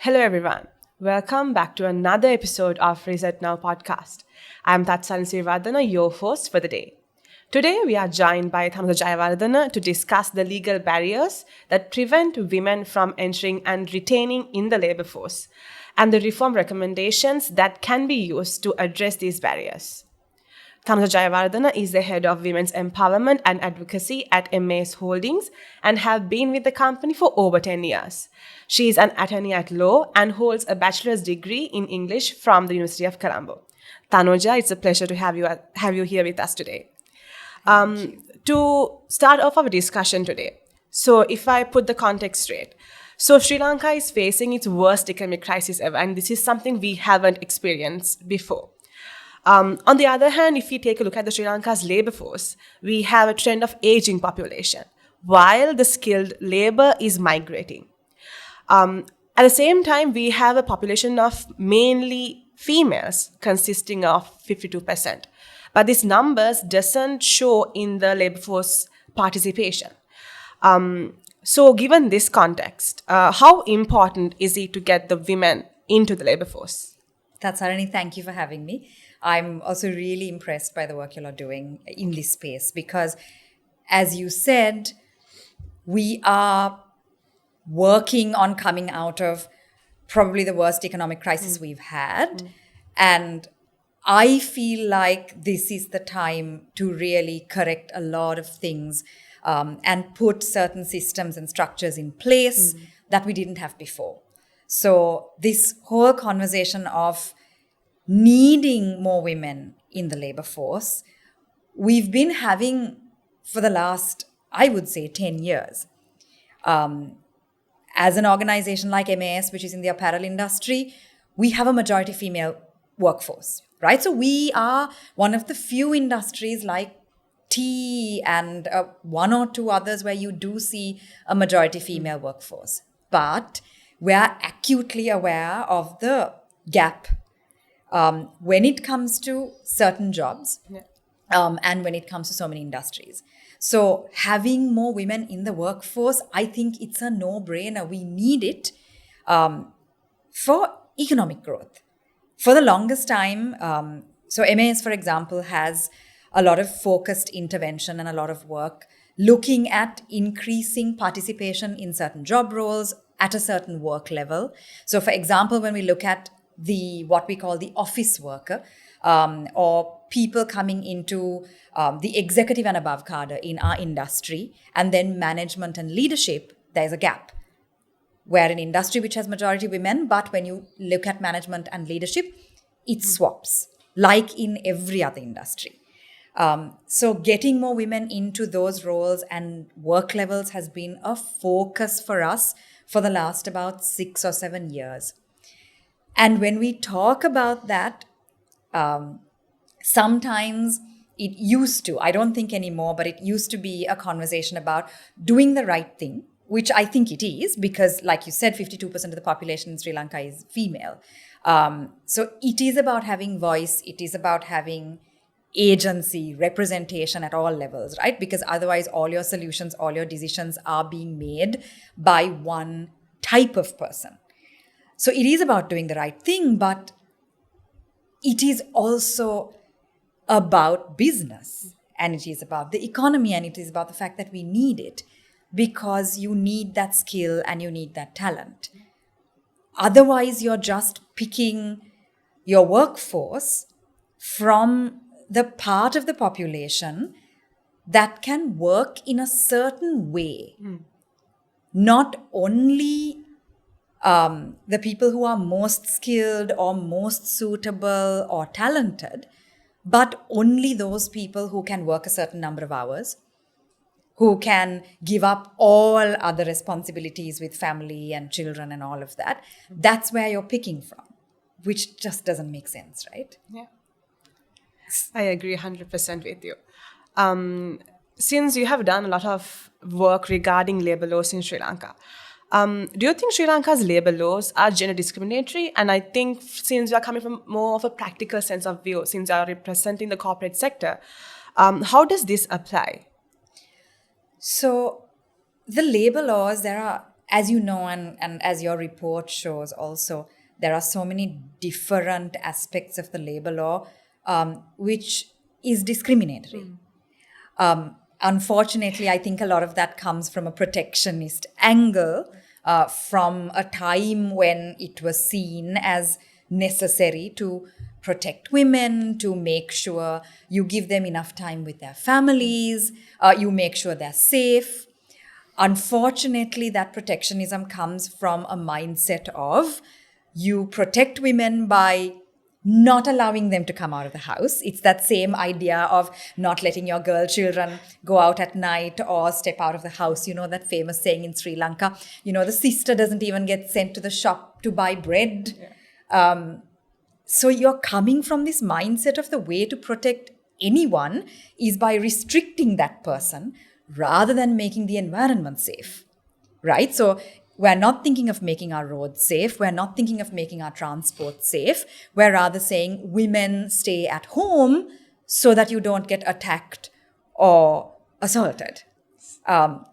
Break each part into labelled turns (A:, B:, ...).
A: Hello, everyone. Welcome back to another episode of Reset Now podcast. I'm Thathsarani and Siriwardana, your host for the day. Today, we are joined by Thanuja Jayawardene to discuss the legal barriers that prevent women from entering and retaining in the labor force and the reform recommendations that can be used to address these barriers. Thanuja Jayawardene is the head of women's empowerment and advocacy at MAS Holdings and have been with the company for over 10 years. She is an attorney at law and holds a bachelor's degree in English from the University of Colombo. Thanuja, it's a pleasure to have you here with us today. To start off our discussion today, so if I put the context straight, so Sri Lanka is facing its worst economic crisis ever, and this is something we haven't experienced before. On the other hand, if we take a look at the Sri Lanka's labor force, we have a trend of aging population, while the skilled labor is migrating. At the same time, we have a population of mainly females consisting of 52%. But these numbers doesn't show in the labor force participation. So given this context, how important is it to get the women into the labor force?
B: Thathsarani, thank you for having me. I'm also really impressed by the work you are doing in this space because, as you said, we are working on coming out of probably the worst economic crisis we've had. And I feel like this is the time to really correct a lot of things and put certain systems and structures in place that we didn't have before. So this whole conversation of needing more women in the labor force, we've been having for the last, I would say, 10 years. As an organization like MAS, which is in the apparel industry, we have a majority female workforce, right? So we are one of the few industries like tea and one or two others where you do see a majority female workforce. But we are acutely aware of the gap when it comes to certain jobs and when it comes to so many industries. So having more women in the workforce, I think it's a no-brainer. We need it for economic growth. For the longest time, so MAS, for example, has a lot of focused intervention and a lot of work looking at increasing participation in certain job roles at a certain work level. So for example, when we look at what we call the office worker or people coming into the executive and above cadre in our industry, and then management and leadership, there's a gap. We're an industry which has majority women, but when you look at management and leadership, it swaps, like in every other industry. So getting more women into those roles and work levels has been a focus for us for the last about 6 or 7 years. And when we talk about that, sometimes it used to, I don't think anymore, but it used to be a conversation about doing the right thing, which I think it is, because like you said, 52% of the population in Sri Lanka is female. So it is about having voice, it is about having agency, representation at all levels, right? Because otherwise all your solutions, all your decisions are being made by one type of person. So it is about doing the right thing, but it is also about business, and it is about the economy, and it is about the fact that we need it because you need that skill and you need that talent. Otherwise, you're just picking your workforce from the part of the population that can work in a certain way. Not only the people who are most skilled or most suitable or talented, but only those people who can work a certain number of hours, who can give up all other responsibilities with family and children and all of that. That's where you're picking from, which just doesn't make sense, right?
A: Yeah. I agree 100% with you. Since you have done a lot of work regarding labor laws in Sri Lanka, do you think Sri Lanka's labor laws are gender discriminatory? And I think since you are coming from more of a practical sense of view, since you are representing the corporate sector, how does this apply?
B: So the labor laws, there are as you know, and as your report shows also, there are so many different aspects of the labor law which is discriminatory. Unfortunately, I think a lot of that comes from a protectionist angle, from a time when it was seen as necessary to protect women, to make sure you give them enough time with their families, you make sure they're safe. Unfortunately, that protectionism comes from a mindset of you protect women by not allowing them to come out of the house. It's that same idea of not letting your girl children go out at night or step out of the house. You know that famous saying in Sri Lanka, the sister doesn't even get sent to the shop to buy bread. Yeah. So you're coming from this mindset of the way to protect anyone is by restricting that person rather than making the environment safe, right? So we're not thinking of making our roads safe. We're not thinking of making our transport safe. We're rather saying women stay at home so that you don't get attacked or assaulted,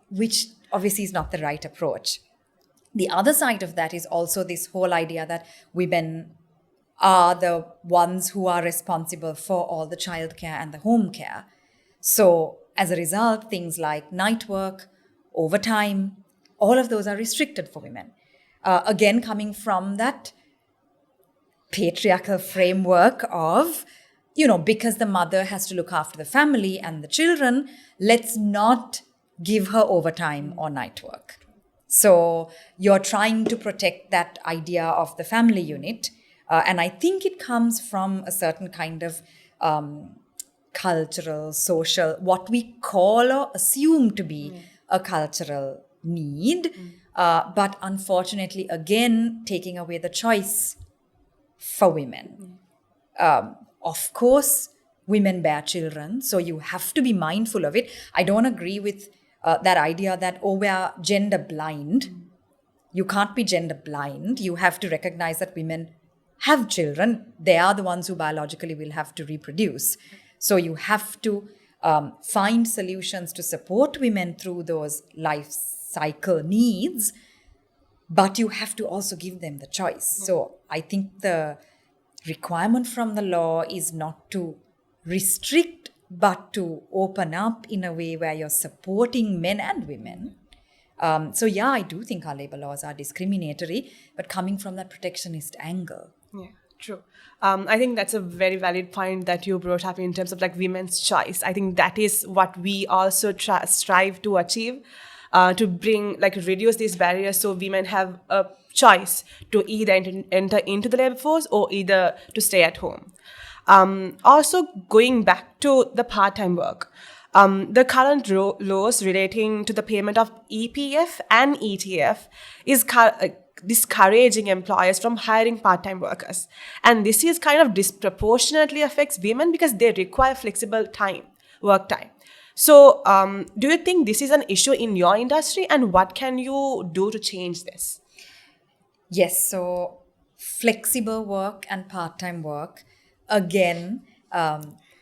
B: which obviously is not the right approach. The other side of that is also this whole idea that women are the ones who are responsible for all the childcare and the home care. So as a result, things like night work, overtime, all of those are restricted for women. Again, coming from that patriarchal framework of, because the mother has to look after the family and the children, let's not give her overtime or night work. So you're trying to protect that idea of the family unit. And I think it comes from a certain kind of cultural, social, what we call or assume to be a cultural need. But unfortunately, again, taking away the choice for women. Of course, women bear children, so you have to be mindful of it. I don't agree with that idea that, we are gender blind. You can't be gender blind. You have to recognize that women have children. They are the ones who biologically will have to reproduce. So you have to find solutions to support women through those life cycle needs, but you have to also give them the choice. So I think the requirement from the law is not to restrict, but to open up in a way where you're supporting men and women. So yeah, I do think our labor laws are discriminatory, but coming from that protectionist angle.
A: Yeah, true. I think that's a very valid point that you brought up in terms of like women's choice. I think that is what we also strive to achieve, to bring, reduce these barriers so women have a choice to either enter into the labor force or either to stay at home. Also, going back to the part-time work, the current laws relating to the payment of EPF and ETF is discouraging employers from hiring part-time workers. And this is kind of disproportionately affects women because they require flexible work time. So do you think this is an issue in your industry, and what can you do to change this?
B: Yes, so flexible work and part-time work, again,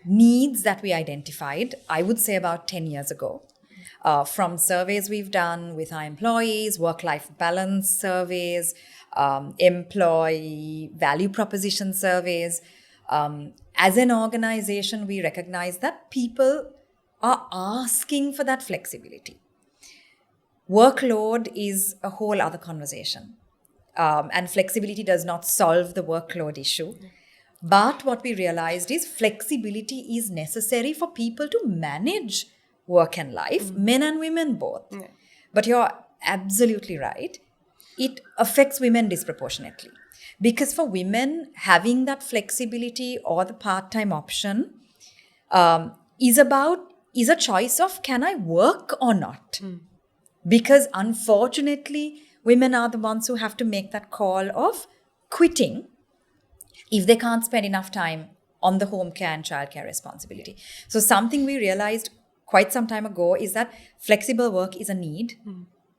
B: needs that we identified, I would say about 10 years ago. From surveys we've done with our employees, work-life balance surveys, employee value proposition surveys. As an organization, we recognize that people are asking for that flexibility. Workload is a whole other conversation. And flexibility does not solve the workload issue. But what we realized is flexibility is necessary for people to manage work and life, men and women both. Yeah. But you're absolutely right. It affects women disproportionately. Because for women, having that flexibility or the part-time option is a choice of, can I work or not? Because unfortunately, women are the ones who have to make that call of quitting if they can't spend enough time on the home care and childcare responsibility. So something we realized quite some time ago is that flexible work is a need,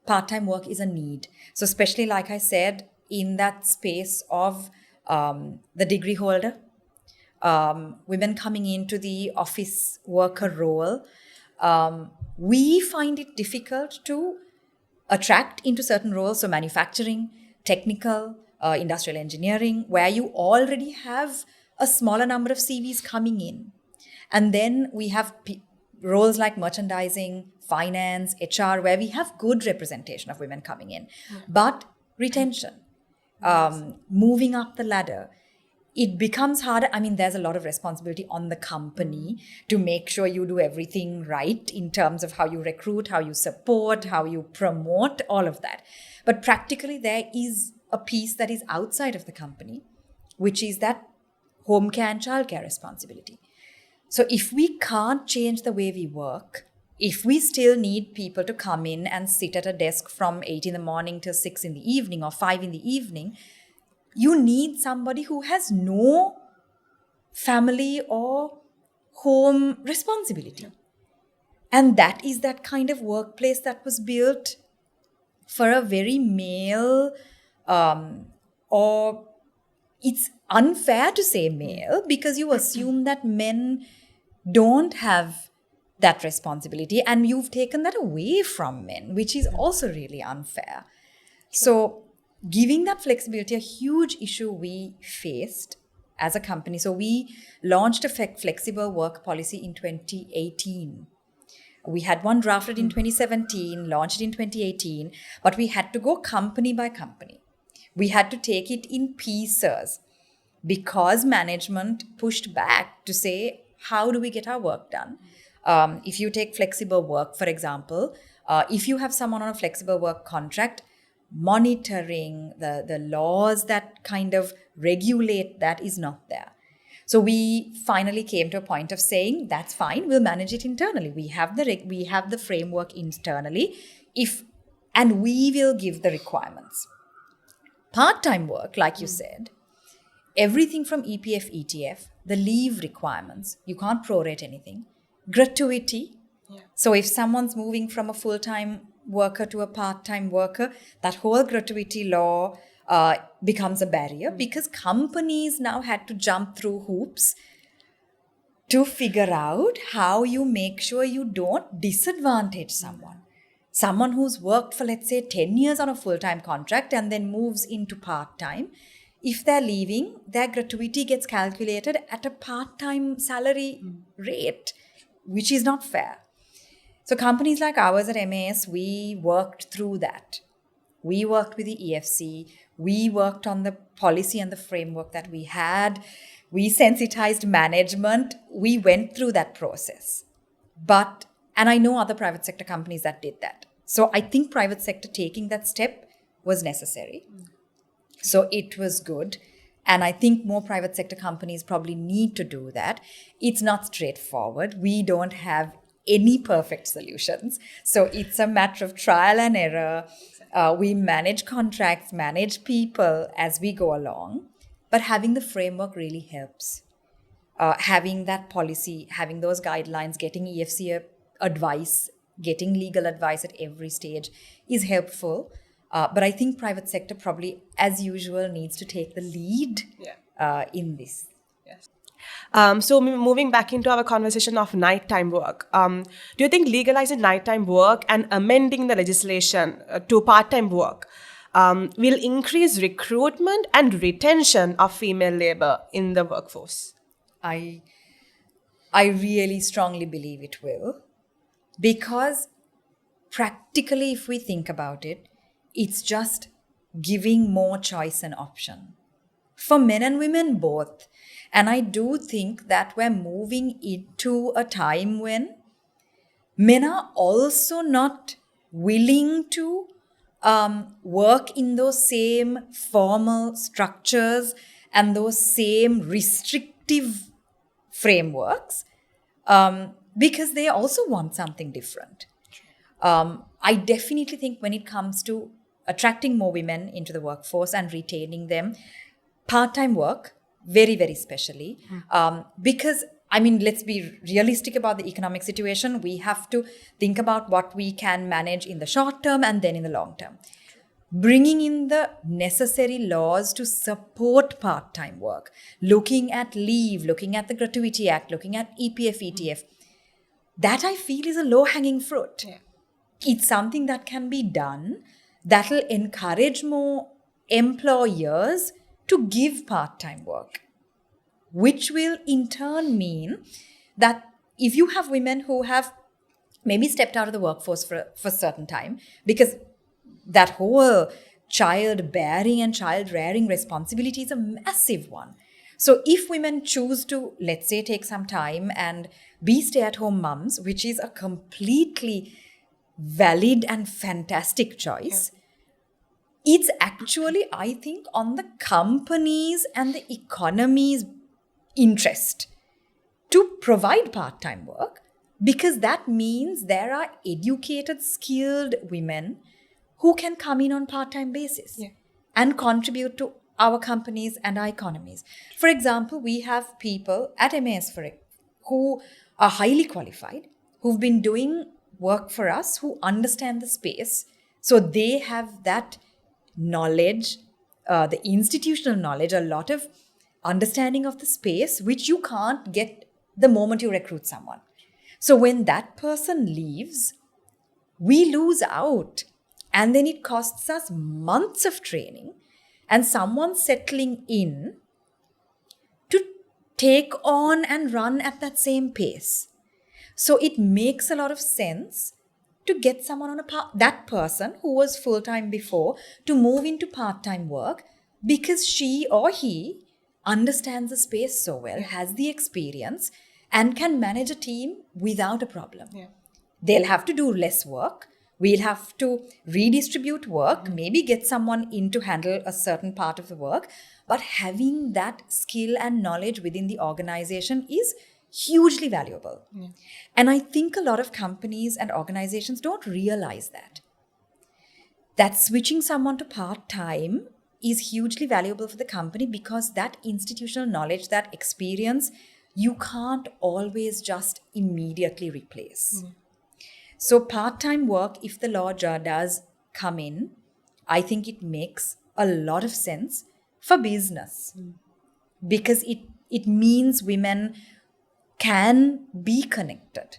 B: part-time work is a need. So especially, like I said, in that space of the degree holder, women coming into the office worker role, we find it difficult to attract into certain roles, so manufacturing, technical, industrial engineering, where you already have a smaller number of CVs coming in. And then we have roles like merchandising, finance, HR, where we have good representation of women coming in. But retention, moving up the ladder, it becomes harder. I mean, there's a lot of responsibility on the company to make sure you do everything right in terms of how you recruit, how you support, how you promote, all of that. But practically, there is a piece that is outside of the company, which is that home care and childcare responsibility. So if we can't change the way we work, if we still need people to come in and sit at a desk from 8 in the morning till 6 in the evening or 5 in the evening, you need somebody who has no family or home responsibility. And that is that kind of workplace that was built for a very male, or it's unfair to say male, because you assume that men don't have that responsibility, and you've taken that away from men, which is also really unfair. So giving that flexibility, a huge issue we faced as a company. So we launched a flexible work policy in 2018. We had one drafted in 2017, launched it in 2018, but we had to go company by company. We had to take it in pieces because management pushed back to say, how do we get our work done? If you take flexible work, for example, if you have someone on a flexible work contract, monitoring the laws that kind of regulate that is not there. So we finally came to a point of saying, that's fine, we'll manage it internally. We have the framework internally, and we will give the requirements. Part-time work, like you said, everything from EPF, ETF, the leave requirements, you can't prorate anything. Gratuity. Yeah. So if someone's moving from a full-time worker to a part-time worker, that whole gratuity law becomes a barrier, because companies now had to jump through hoops to figure out how you make sure you don't disadvantage someone. Someone who's worked for, let's say, 10 years on a full-time contract and then moves into part-time, if they're leaving, their gratuity gets calculated at a part-time salary rate, which is not fair. So companies like ours at MAS, we worked through that. We worked with the EFC. We worked on the policy and the framework that we had. We sensitized management. We went through that process. And I know other private sector companies that did that. So I think private sector taking that step was necessary. So it was good. And I think more private sector companies probably need to do that. It's not straightforward. We don't have any perfect solutions. So it's a matter of trial and error. We manage contracts, manage people as we go along. But having the framework really helps. Having that policy, having those guidelines, getting EFC advice, getting legal advice at every stage is helpful. But I think private sector probably, as usual, needs to take the lead in this.
A: Yes. So moving back into our conversation of nighttime work, do you think legalizing nighttime work and amending the legislation to part-time work will increase recruitment and retention of female labor in the workforce?
B: I really strongly believe it will, because practically, if we think about it, it's just giving more choice and option for men and women both. And I do think that we're moving into a time when men are also not willing to work in those same formal structures and those same restrictive frameworks, because they also want something different. I definitely think when it comes to attracting more women into the workforce and retaining them, part-time work, very, very specially, because, I mean, let's be realistic about the economic situation. We have to think about what we can manage in the short term and then in the long term. Bringing in the necessary laws to support part-time work, looking at leave, looking at the Gratuity Act, looking at EPF, ETF, that I feel is a low-hanging fruit. Yeah. it's something that can be done that will encourage more employers to give part-time work, which will in turn mean that if you have women who have maybe stepped out of the workforce for a certain time, because that whole child bearing and child rearing responsibility is a massive one. So if women choose to, let's say, take some time and be stay-at-home mums, which is a completely valid and fantastic choice, it's actually, I think, on the companies and the economy's interest to provide part-time work, because that means there are educated, skilled women who can come in on part-time basis and contribute to our companies and our economies. For example, we have people at MAS who are highly qualified, who've been doing work for us, who understand the space. So they have that knowledge, the institutional knowledge, a lot of understanding of the space, which you can't get the moment you recruit someone. So when that person leaves, we lose out. And then it costs us months of training and someone settling in to take on and run at that same pace. So it makes a lot of sense to get someone on that person who was full-time before to move into part-time work, because she or he understands the space so well, has the experience, and can manage a team without a problem. They'll have to do less work. We'll have to redistribute work, maybe get someone in to handle a certain part of the work. But having that skill and knowledge within the organization is hugely valuable. And I think a lot of companies and organizations don't realize that switching someone to part-time is hugely valuable for the company, because that institutional knowledge, that experience, you can't always just immediately replace. So part-time work, if the law does come in, I think it makes a lot of sense for business, because it means women can be connected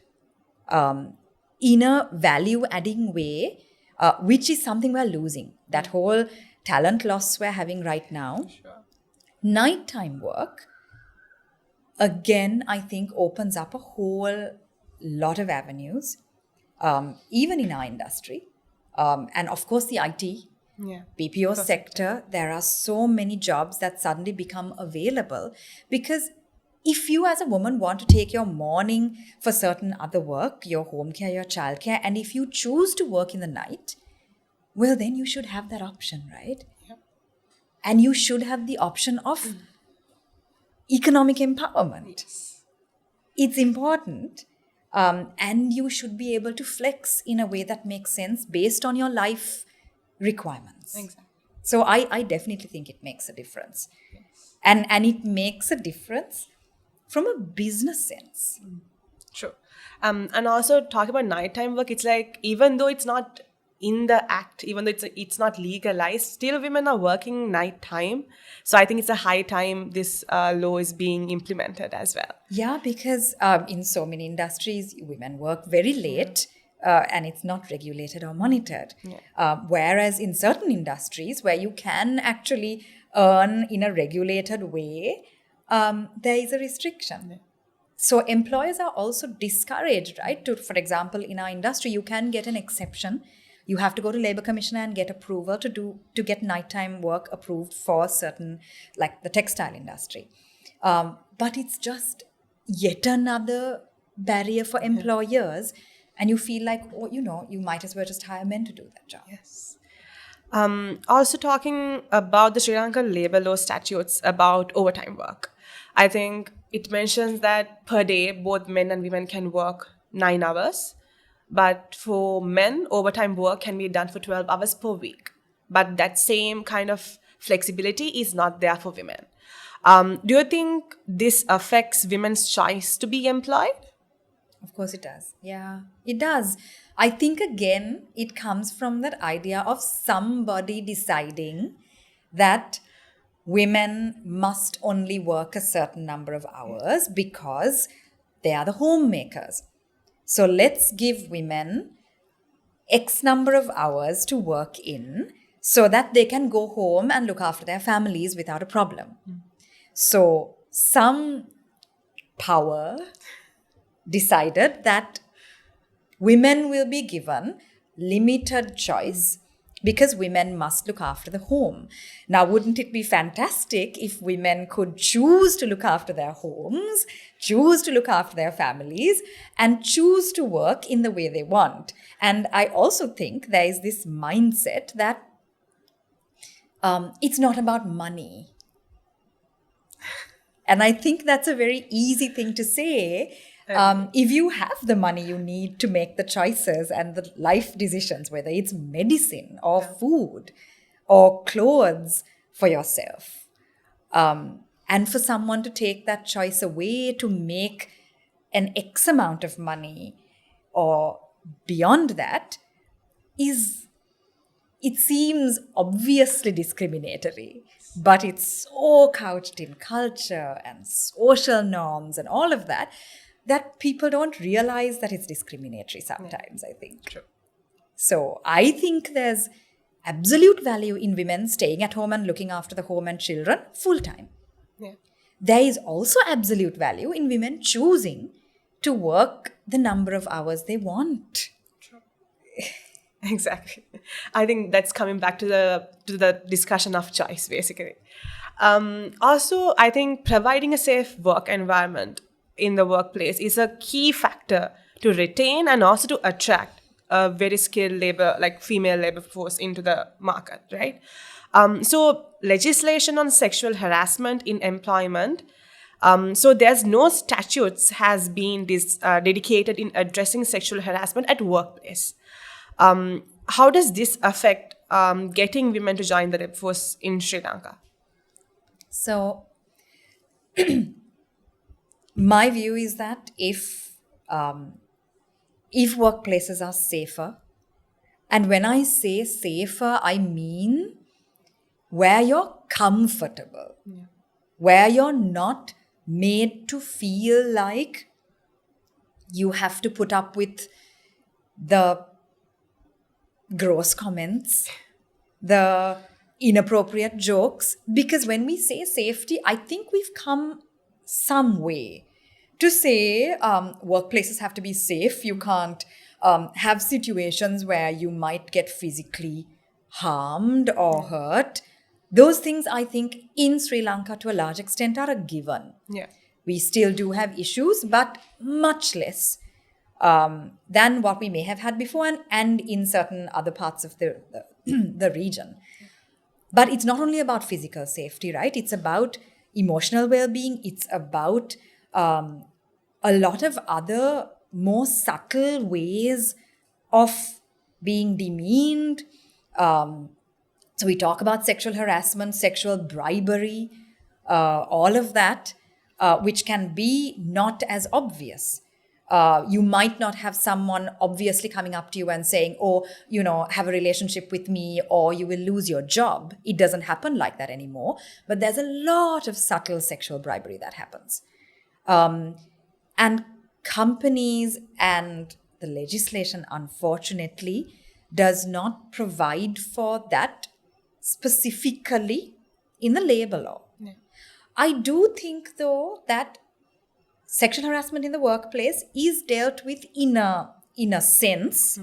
B: in a value-adding way, which is something we're losing. That whole talent loss we're having right now. Nighttime work, again, I think opens up a whole lot of avenues, even in our industry. And of course, the IT, BPO sector, there are so many jobs that suddenly become available, because if you as a woman want to take your morning for certain other work, your home care, your childcare, and if you choose to work in the night, well, then you should have that option, right? And you should have the option of economic empowerment. It's important. And you should be able to flex in a way that makes sense based on your life requirements. So I definitely think it makes a difference. And it makes a difference from a business sense.
A: True. And also talk about nighttime work, it's like, even though it's not in the act, even though it's not legalized, still women are working nighttime. So I think it's a high time this law is being implemented as well.
B: Yeah, because in so many industries, women work very late and it's not regulated or monitored. Whereas in certain industries where you can actually earn in a regulated way, there is a restriction. So employers are also discouraged, right? For example, in our industry, you can get an exception. You have to go to Labour Commissioner and get approval to get nighttime work approved for certain, like the textile industry. But it's just yet another barrier for employers. And you feel like, you might as well just hire men to do that job.
A: Also talking about the Sri Lankan labor law statutes about overtime work. I think it mentions that per day, both men and women can work 9 hours. But for men, overtime work can be done for 12 hours per week. But that same kind of flexibility is not there for women. Do you think this affects women's choice to be employed?
B: Of course it does. Yeah, it does. I think, again, it comes from that idea of somebody deciding that women must only work a certain number of hours because they are the homemakers. So let's give women X number of hours to work in so that they can go home and look after their families without a problem. So some power decided that women will be given limited choice because women must look after the home. Now, wouldn't it be fantastic if women could choose to look after their homes, choose to look after their families, and choose to work in the way they want? And I also think there is this mindset that it's not about money. And I think that's a very easy thing to say. If you have the money you need to make the choices and the life decisions, whether it's medicine or food or clothes for yourself, and for someone to take that choice away to make an X amount of money or beyond that it seems obviously discriminatory, but it's so couched in culture and social norms and all of that people don't realize that it's discriminatory sometimes, I think.
A: True.
B: So I think there's absolute value in women staying at home and looking after the home and children full time.
A: Yeah.
B: There is also absolute value in women choosing to work the number of hours they want.
A: True. Exactly. I think that's coming back to the discussion of choice, basically. Also, I think providing a safe work environment in the workplace is a key factor to retain and also to attract a very skilled labor, like female labor force into the market, right? So legislation on sexual harassment in employment. So there's no statutes has been dedicated in addressing sexual harassment at workplace. How does this affect getting women to join the labor force in Sri Lanka?
B: So my view is that if workplaces are safer, and when I say safer, I mean where you're comfortable, where you're not made to feel like you have to put up with the gross comments, the inappropriate jokes. Because when we say safety, I think we've come some way to say workplaces have to be safe. You can't have situations where you might get physically harmed or hurt. Those things, I think, in Sri Lanka to a large extent are a given.
A: Yeah.
B: We still do have issues, but much less than what we may have had before and in certain other parts of the region. But it's not only about physical safety, right? It's about emotional well-being. It's about a lot of other more subtle ways of being demeaned. So we talk about sexual harassment, sexual bribery, all of that, which can be not as obvious. You might not have someone obviously coming up to you and saying, oh, have a relationship with me or you will lose your job. It doesn't happen like that anymore. But there's a lot of subtle sexual bribery that happens. And companies and the legislation, unfortunately, does not provide for that specifically in the labor law. Yeah. I do think, though, that sexual harassment in the workplace is dealt with in a sense.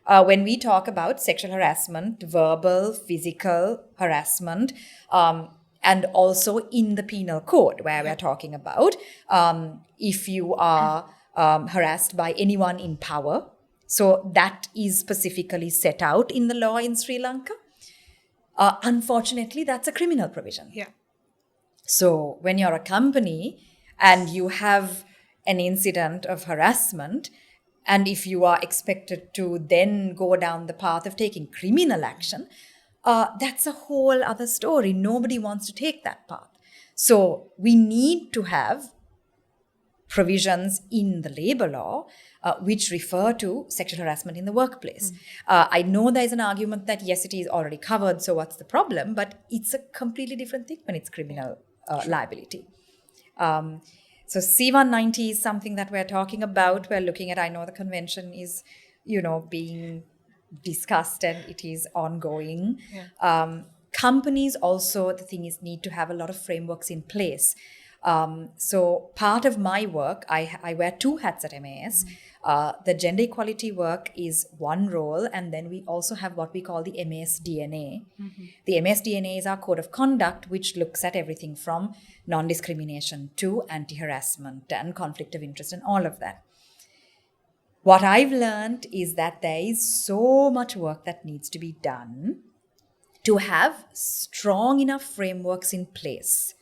B: When we talk about sexual harassment, verbal, physical harassment, and also in the penal code, where we're talking about if you are harassed by anyone in power. So that is specifically set out in the law in Sri Lanka. Unfortunately, that's a criminal provision.
A: Yeah.
B: So when you're a company and you have an incident of harassment, and if you are expected to then go down the path of taking criminal action, that's a whole other story. Nobody wants to take that path. So we need to have provisions in the labor law which refer to sexual harassment in the workplace. I know there's an argument that, yes, it is already covered, so what's the problem? But it's a completely different thing when it's criminal liability. So C-190 is something that we're talking about. We're looking at, I know the convention is, being discussed and it is ongoing.
A: Yeah.
B: Companies also, the thing is, need to have a lot of frameworks in place. So part of my work, I wear two hats at MAS. The gender equality work is one role, and then we also have what we call the MAS DNA. The MAS DNA is our code of conduct, which looks at everything from non-discrimination to anti-harassment and conflict of interest and all of that. What I've learned is that there is so much work that needs to be done to have strong enough frameworks in place.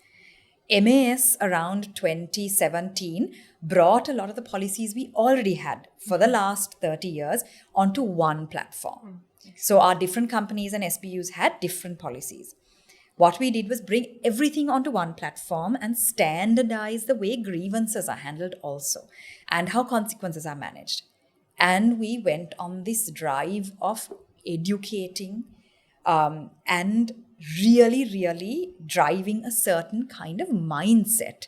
B: MAS around 2017 brought a lot of the policies we already had for the last 30 years onto one platform. So our different companies and SBUs had different policies. What we did was bring everything onto one platform and standardize the way grievances are handled also, and how consequences are managed. And we went on this drive of educating and really driving a certain kind of mindset.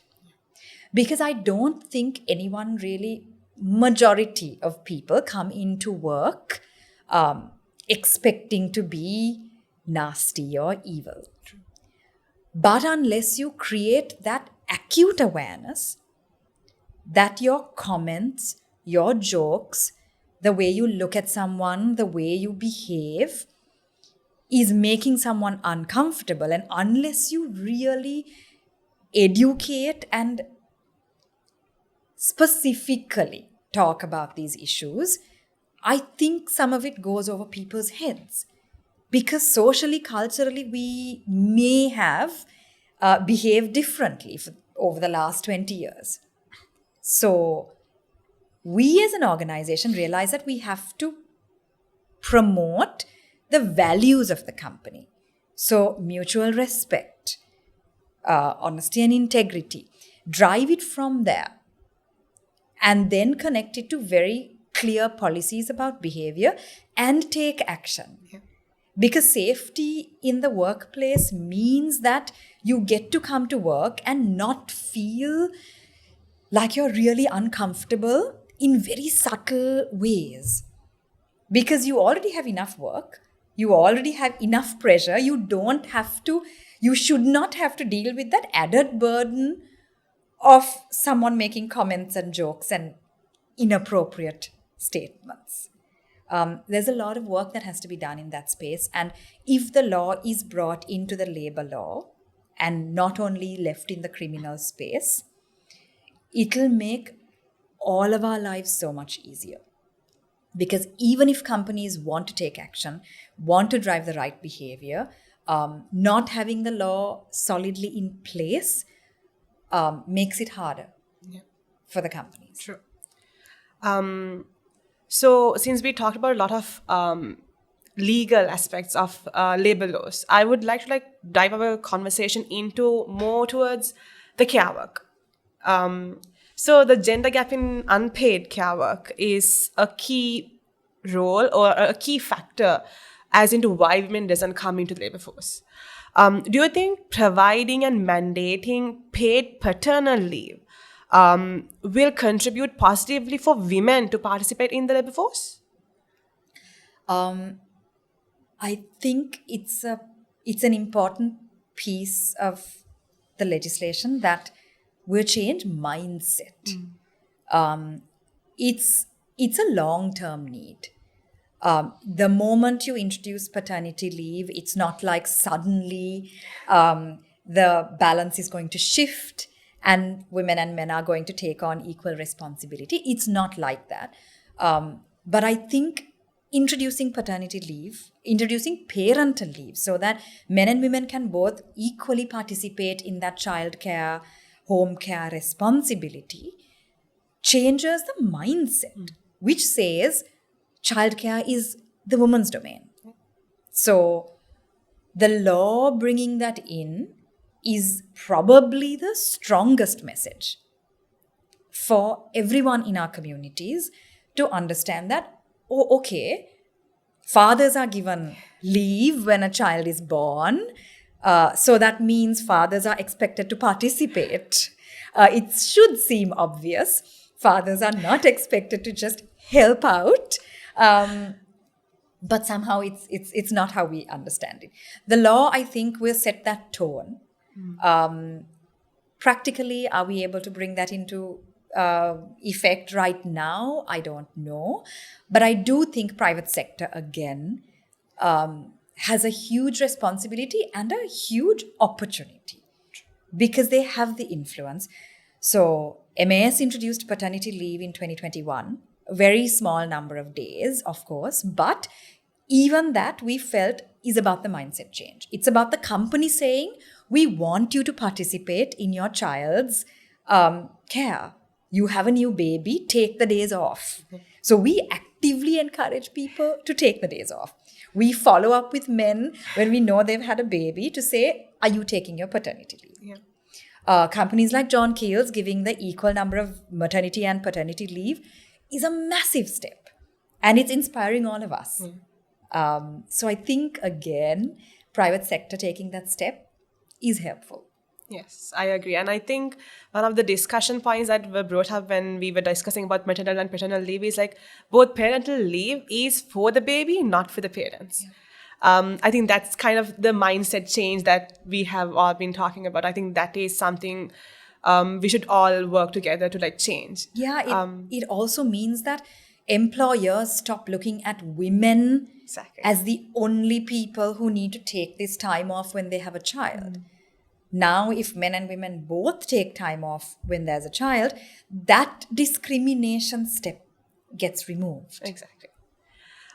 B: Because I don't think anyone really, majority of people come into work expecting to be nasty or evil.
A: True.
B: But unless you create that acute awareness that your comments, your jokes, the way you look at someone, the way you behave is making someone uncomfortable, and unless you really educate and specifically talk about these issues, I think some of it goes over people's heads. Because socially, culturally, we may have behaved differently over the last 20 years. So we as an organization realize that we have to promote the values of the company. So mutual respect, honesty and integrity, drive it from there, and then connect it to very clear policies about behavior and take action.
A: Yeah.
B: Because safety in the workplace means that you get to come to work and not feel like you're really uncomfortable in very subtle ways. Because you already have enough work, you already have enough pressure, you should not have to deal with that added burden of someone making comments and jokes and inappropriate statements. There's a lot of work that has to be done in that space. And if the law is brought into the labor law and not only left in the criminal space, it'll make all of our lives so much easier. Because even if companies want to take action, want to drive the right behavior, not having the law solidly in place makes it harder for the companies.
A: True. So since we talked about a lot of legal aspects of labor laws, I would like to dive our conversation into more towards the care work. So the gender gap in unpaid care work is a key role or a key factor as into why women doesn't come into the labor force. Do you think providing and mandating paid paternal leave will contribute positively for women to participate in the labor force?
B: I think it's an important piece of the legislation that will change mindset. It's a long-term need. The moment you introduce paternity leave, it's not like suddenly the balance is going to shift and women and men are going to take on equal responsibility. It's not like that. But I think introducing paternity leave, introducing parental leave so that men and women can both equally participate in that childcare, home care responsibility changes the mindset, which says childcare is the woman's domain. So the law bringing that in is probably the strongest message for everyone in our communities to understand that, oh, okay, fathers are given leave when a child is born. So that means fathers are expected to participate. It should seem obvious. Fathers are not expected to just help out. but somehow it's not how we understand it. The law, I think, will set that tone. Practically, are we able to bring that into effect right now? I don't know. But I do think private sector, again, has a huge responsibility and a huge opportunity because they have the influence. So MAS introduced paternity leave in 2021, a very small number of days, of course, but even that we felt is about the mindset change. It's about the company saying, we want you to participate in your child's care. You have a new baby, take the days off. So we actively encourage people to take the days off. We follow up with men when we know they've had a baby to say, are you taking your paternity leave?
A: Yeah.
B: Companies like John Keel's giving the equal number of maternity and paternity leave is a massive step. And it's inspiring all of us. So I think, again, private sector taking that step is helpful.
A: Yes, I agree. And I think one of the discussion points that were brought up when we were discussing about maternal and paternal leave is like both parental leave is for the baby, not for the parents. I think that's kind of the mindset change that we have all been talking about. I think that is something we should all work together to like change.
B: Yeah, it also means that employers stop looking at women as the only people who need to take this time off when they have a child. Now, if men and women both take time off when there's a child, that discrimination step gets removed.
A: Exactly.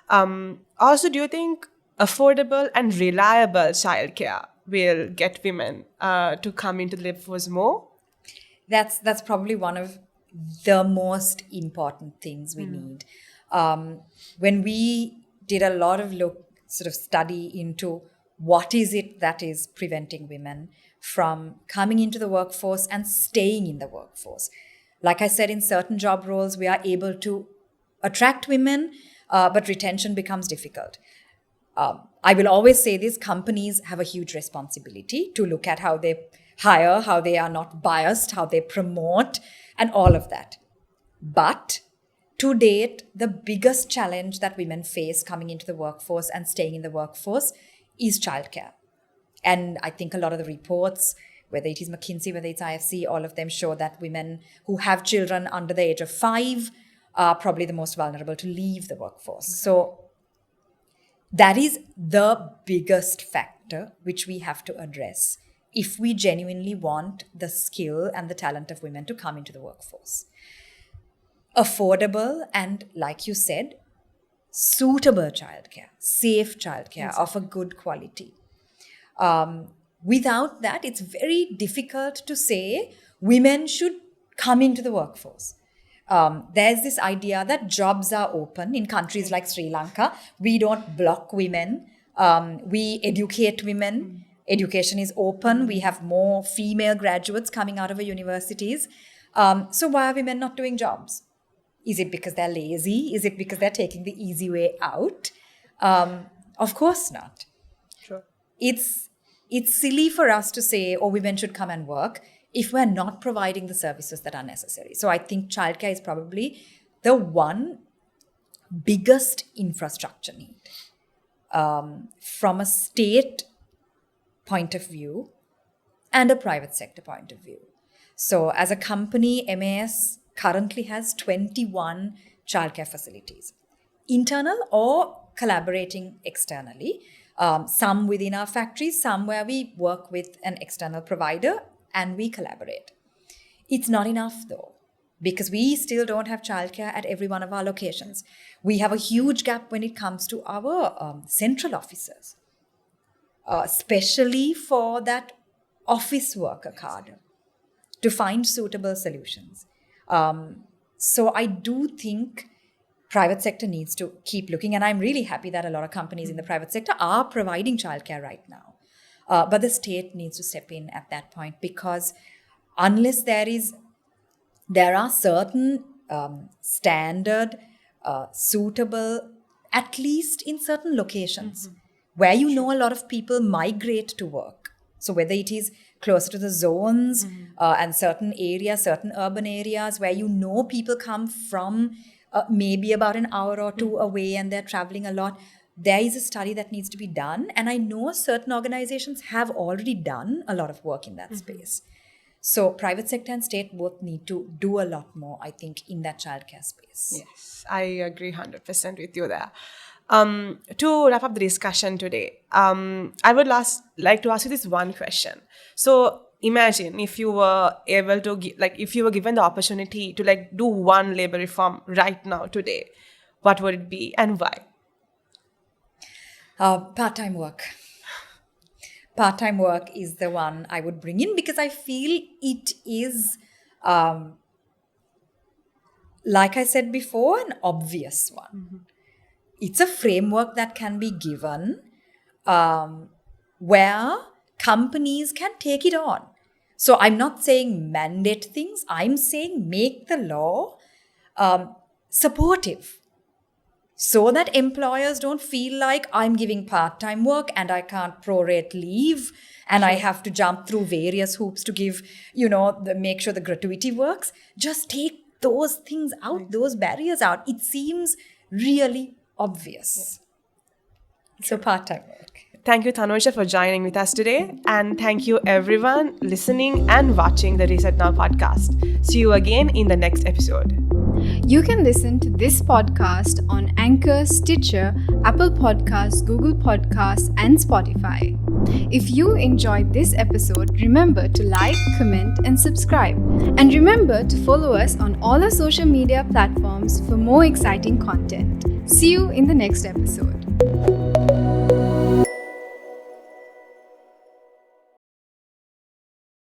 A: Also, do you think affordable and reliable childcare will get women to come into the labor force more?
B: That's probably one of the most important things we need. When we did a lot of study into what is it that is preventing women from coming into the workforce and staying in the workforce. Like I said, in certain job roles, we are able to attract women, but retention becomes difficult. I will always say this, companies have a huge responsibility to look at how they hire, how they are not biased, how they promote, and all of that. But to date, the biggest challenge that women face coming into the workforce and staying in the workforce is childcare. And I think a lot of the reports, whether it is McKinsey, whether it's IFC, all of them show that women who have children under the age of 5 are probably the most vulnerable to leave the workforce. So that is the biggest factor which we have to address if we genuinely want the skill and the talent of women to come into the workforce. Affordable and, like you said, suitable childcare, safe childcare of a good quality. Without that, it's very difficult to say women should come into the workforce. There's this idea that jobs are open in countries like Sri Lanka. We don't block women. We educate women. Education is open. We have more female graduates coming out of our universities. So why are women not doing jobs? Is it because they're lazy? Is it because they're taking the easy way out? Of course not.
A: Sure.
B: It's silly for us to say, oh, women should come and work if we're not providing the services that are necessary. So I think childcare is probably the one biggest infrastructure need from a state point of view and a private sector point of view. So as a company, MAS currently has 21 childcare facilities, internal or collaborating externally. Some within our factories, some where we work with an external provider and we collaborate. It's not enough though, because we still don't have childcare at every one of our locations. We have a huge gap when it comes to our central offices, especially for that office worker cadre, to find suitable solutions. So I do think private sector needs to keep looking, and I'm really happy that a lot of companies in the private sector are providing childcare right now. But the state needs to step in at that point, because unless there are certain standard, suitable, at least in certain locations, where you know a lot of people migrate to work. So whether it is closer to the zones and certain areas, certain urban areas where you know people come from maybe about an hour or two away and they're traveling a lot, there is a study that needs to be done. And I know certain organizations have already done a lot of work in that space. So private sector and state both need to do a lot more, I think, in that childcare space.
A: Yes, I agree 100% with you there. To wrap up the discussion today, I would like to ask you this one question. So imagine if you were able to, if you were given the opportunity to do one labor reform right now, today, what would it be and why?
B: Part-time work. Part-time work is the one I would bring in because I feel it is, like I said before, an obvious one. It's a framework that can be given where companies can take it on. So I'm not saying mandate things. I'm saying make the law supportive so that employers don't feel like I'm giving part-time work and I can't prorate leave and I have to jump through various hoops to give, make sure the gratuity works. Just take those things out, those barriers out. It seems really obvious. So part-time work.
A: Thank you, Thanuja, for joining with us today. And thank you, everyone, listening and watching the Reset Now podcast. See you again in the next episode.
C: You can listen to this podcast on Anchor, Stitcher, Apple Podcasts, Google Podcasts, and Spotify. If you enjoyed this episode, remember to like, comment, and subscribe. And remember to follow us on all our social media platforms for more exciting content. See you in the next episode.